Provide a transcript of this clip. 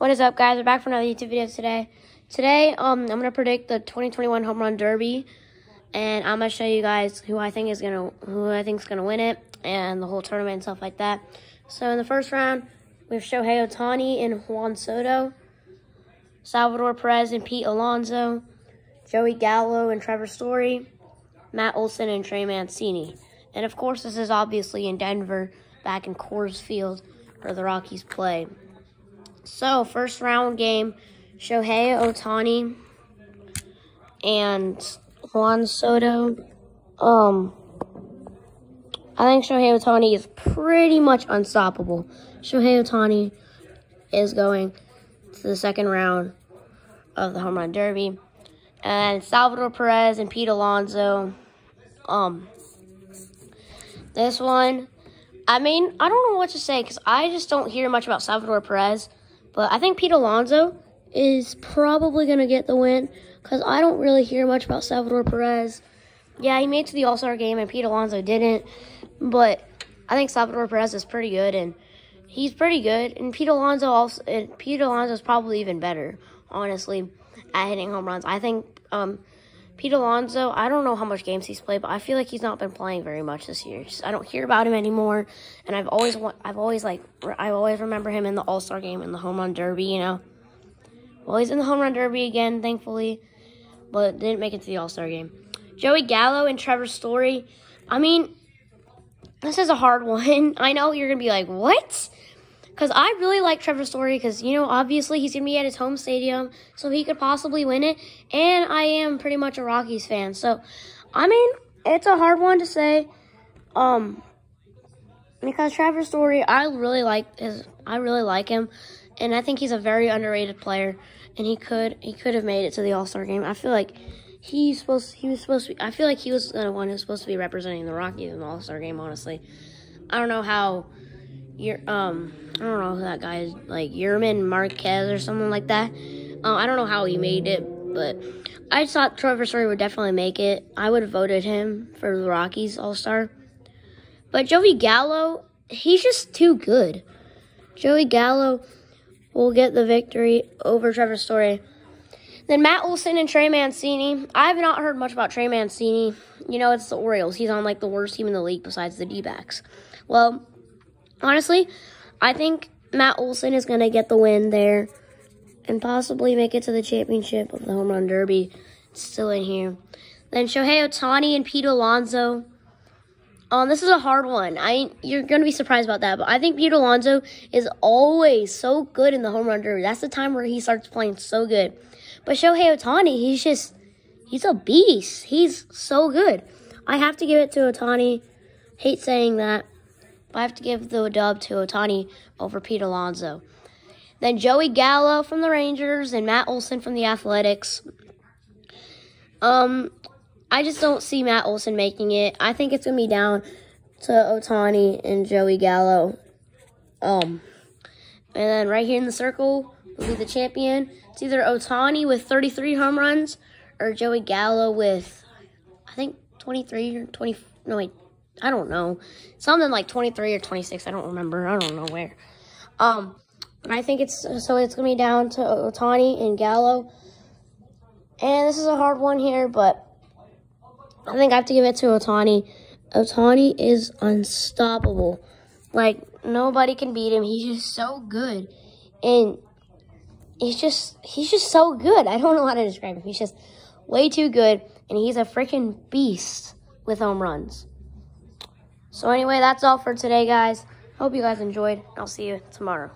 What is up, guys? We're back for another YouTube video today. Today, I'm gonna predict the 2021 Home Run Derby, and I'm gonna show you guys who I think is gonna win it, and the whole tournament and stuff like that. So in the first round, we have Shohei Ohtani and Juan Soto, Salvador Perez and Pete Alonso, Joey Gallo and Trevor Story, Matt Olson and Trey Mancini. And of course, this is obviously in Denver, back in Coors Field, where the Rockies play. So, first round game, Shohei Ohtani and Juan Soto. I think Shohei Ohtani is pretty much unstoppable. Shohei Ohtani is going to the second round of the Home Run Derby. And Salvador Perez and Pete Alonso. This one, I mean, I don't know what to say because I just don't hear much about Salvador Perez. But I think Pete Alonso is probably going to get the win because I don't really hear much about Salvador Perez. Yeah, he made it to the All-Star game and Pete Alonso didn't. But I think Salvador Perez is pretty good, and he's pretty good. And Pete Alonso is probably even better, honestly, at hitting home runs. I think Pete Alonso, I don't know how much games he's played, but I feel like he's not been playing very much this year. I don't hear about him anymore, and I always remember him in the All-Star game and the Home Run Derby, you know. Well, he's in the Home Run Derby again, thankfully, but didn't make it to the All-Star game. Joey Gallo and Trevor Story. I mean, this is a hard one. I know you're going to be like, what? Because I really like Trevor Story because, you know, obviously he's going to be at his home stadium, so he could possibly win it. And I am pretty much a Rockies fan. So, I mean, it's a hard one to say. Because Trevor Story, I really like him. And I think he's a very underrated player. And he could have made it to the All-Star game. I feel like he was supposed to be, I feel like he was the one who's supposed to be representing the Rockies in the All-Star game, honestly. I don't know how I don't know who that guy is, like Yerman Marquez or something like that. I don't know how he made it, but I thought Trevor Story would definitely make it. I would have voted him for the Rockies All-Star. But Joey Gallo, he's just too good. Joey Gallo will get the victory over Trevor Story. Then Matt Olson and Trey Mancini. I have not heard much about Trey Mancini. You know, it's the Orioles. He's on, like, the worst team in the league besides the D-backs. Well, honestly, I think Matt Olson is going to get the win there and possibly make it to the championship of the Home Run Derby. It's still in here. Then Shohei Ohtani and Pete Alonso. This is a hard one. You're going to be surprised about that, but I think Pete Alonso is always so good in the Home Run Derby. That's the time where he starts playing so good. But Shohei Ohtani, he's a beast. He's so good. I have to give it to Ohtani. Hate saying that. I have to give the dub to Ohtani over Pete Alonso. Then Joey Gallo from the Rangers and Matt Olson from the Athletics. I just don't see Matt Olson making it. I think it's going to be down to Ohtani and Joey Gallo. And then right here in the circle will be the champion. It's either Ohtani with 33 home runs or Joey Gallo with, I think, 23 or 20. No, wait. I don't know. Something like 23 or 26. I don't remember. I don't know where. I think it's going to be down to Ohtani and Gallo. And this is a hard one here, but I think I have to give it to Ohtani. Ohtani is unstoppable. Like, nobody can beat him. He's just so good. And he's just so good. I don't know how to describe him. He's just way too good. And he's a freaking beast with home runs. So anyway, that's all for today, guys. Hope you guys enjoyed. I'll see you tomorrow.